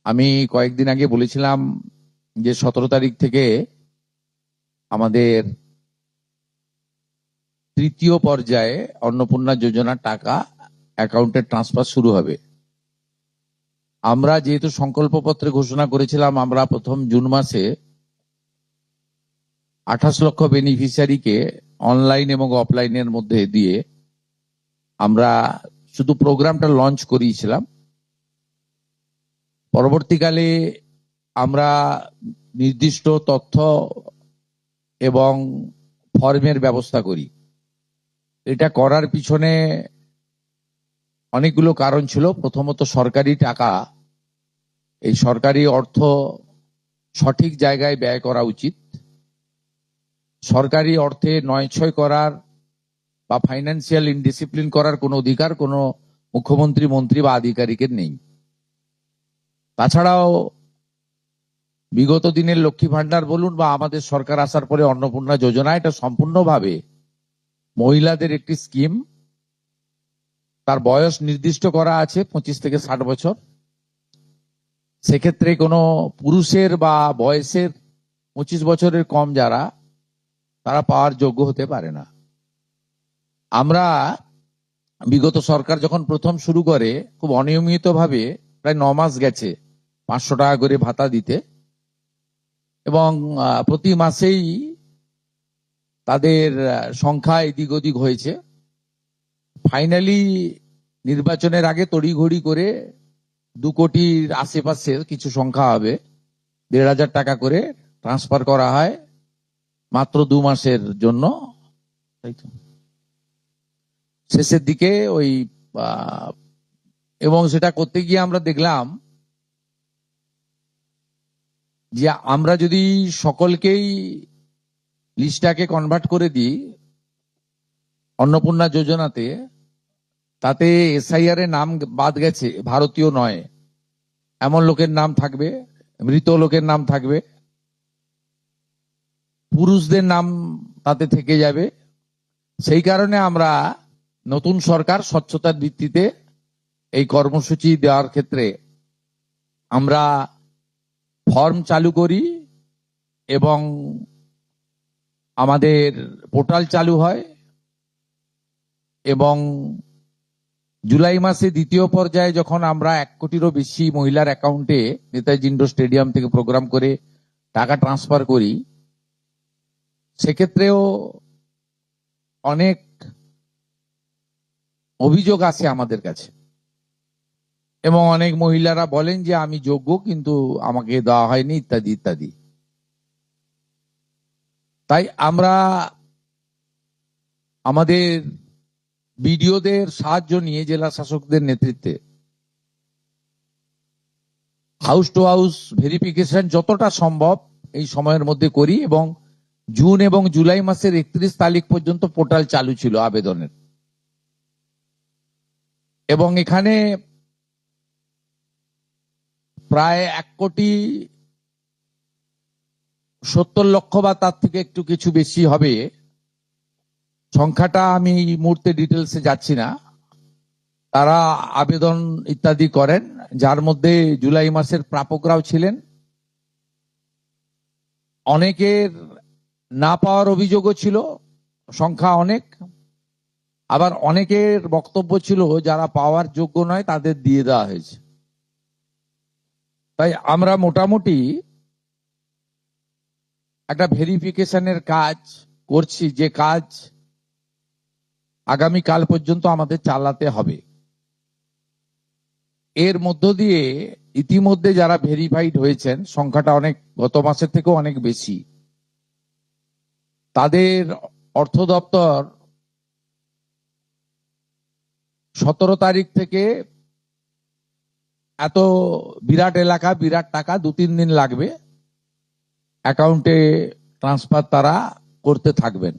আমি কয়েকদিন আগে বলেছিলাম যে 17 তারিখ থেকে আমাদের তৃতীয় পর্যায়ে অন্নপূর্ণা যোজনার টাকা অ্যাকাউন্টে ট্রান্সফার শুরু হবে। আমরা যেহেতু সংকল্পপত্রে ঘোষণা করেছিলাম আমরা প্রথম জুন মাসে 28 লক্ষ বেনিফিশিয়ারিকে অনলাইন এবং অফলাইনের মধ্যে দিয়ে আমরা শুধু প্রোগ্রামটা লঞ্চ করিয়েছিলাম। পরবর্তীকালে আমরা নির্দিষ্ট তথ্য এবং ফর্মের ব্যবস্থা করি। এটা করার পিছনে অনেকগুলো কারণ ছিল। প্রথমত সরকারি টাকা, এই সরকারি অর্থ সঠিক জায়গায় ব্যয় করা উচিত। সরকারি অর্থে নয়ছয় করার বা ফাইন্যান্সিয়াল ইনডিসিপ্লিন করার কোনো অধিকার কোনো মুখ্যমন্ত্রী, মন্ত্রী বা আধিকারিকের নেই। তাছাড়াও বিগত দিনের লক্ষ্মী ভান্ডার বলুন বা আমাদের সরকার আসার পরে অন্নপূর্ণা যোজনা, এটা সম্পূর্ণভাবে মহিলাদের একটি স্কিম। তার বয়স নির্দিষ্ট করা আছে 25 থেকে 60 বছর। সেক্ষেত্রে কোনো পুরুষের বা বয়সের 25 বছরের কম যারা, তারা পাওয়ার যোগ্য হতে পারে না। আমরা বিগত সরকার যখন প্রথম শুরু করে খুব অনিয়মিতভাবে প্রায় 9 মাস গেছে 500 টাকা করে ভাতা দিতে, এবং প্রতি মাসেই তাদের সংখ্যা এদিক ওদিক হয়েছে। ফাইনালি নির্বাচনের আগে তড়িঘড়ি করে 2 কোটির আশেপাশে কিছু সংখ্যা হবে 1,500 টাকা করে ট্রান্সফার করা হয় মাত্র 2 মাসের জন্য। শেষের দিকে ওই এবং সেটা করতে গিয়ে আমরা দেখলাম যে আমরা যদি সকলকেই লিস্টটাকে কনভার্ট করে দিই অন্নপূর্ণা যোজনাতে, তাতে এসআইআর এর নাম বাদ গেছে, ভারতীয় নয় এমন লোকের নাম থাকবে, মৃত লোকের নাম থাকবে, পুরুষদের নাম তাতে থেকে যাবে। সেই কারণে আমরা নতুন সরকার স্বচ্ছতার ভিত্তিতে এই কর্মসূচি দেওয়ার ক্ষেত্রে আমরা ফর্ম চালু করি এবং আমাদের পোর্টাল চালু হয়, এবং জুলাই মাসে দ্বিতীয় পর্যায়ে যখন আমরা 1 কোটিরও বেশি মহিলার অ্যাকাউন্টে নেতাজি ইন্ডোর স্টেডিয়াম থেকে প্রোগ্রাম করে টাকা ট্রান্সফার করি, সেক্ষেত্রেও অনেক অভিযোগ আসে আমাদের কাছে, এবং অনেক মহিলারা বলেন যে আমি যোগ্য কিন্তু আমাকে দেওয়া হয়নি ইত্যাদি ইত্যাদি। তাই আমরা আমাদের বিডিওদের সাহায্য নিয়ে জেলা শাসকদের নেতৃত্বে হাউস টু হাউস ভেরিফিকেশন যতটা সম্ভব এই সময়ের মধ্যে করি, এবং জুন এবং জুলাই মাসের 31 তারিখ পর্যন্ত পোর্টাল চালু ছিল আবেদনের। এবং এখানে প্রায় 1,70,00,000 বা তার থেকে একটু কিছু বেশি হবে, সংখ্যাটা আমি এই মুহূর্তে ডিটেলসে যাচ্ছি না, তারা আবেদন ইত্যাদি করেন, যার মধ্যে জুলাই মাসের প্রাপকরাও ছিলেন। অনেকের না পাওয়ার অভিযোগও ছিল, সংখ্যা অনেক। আবার অনেকের বক্তব্য ছিল যারা পাওয়ার যোগ্য নয় তাদের দিয়ে দেওয়া হয়েছে। তাই আমরা মোটামুটি একটা ভেরিফিকেশনের কাজ করছি, যে কাজ আগামী কাল পর্যন্ত আমাদের চালাতে হবে। এর মধ্য দিয়ে ইতিমধ্যে যারা ভেরিফাইড হয়েছেন, সংখ্যাটা অনেক, গত মাসের থেকেও অনেক বেশি, তাদের অর্থ দপ্তর 17 তারিখ থেকে এত বিরাট এলাকা, বিরাট টাকা, 2-3 দিন লাগবে, অ্যাকাউন্টে ট্রান্সফার তারা করতে থাকবেন।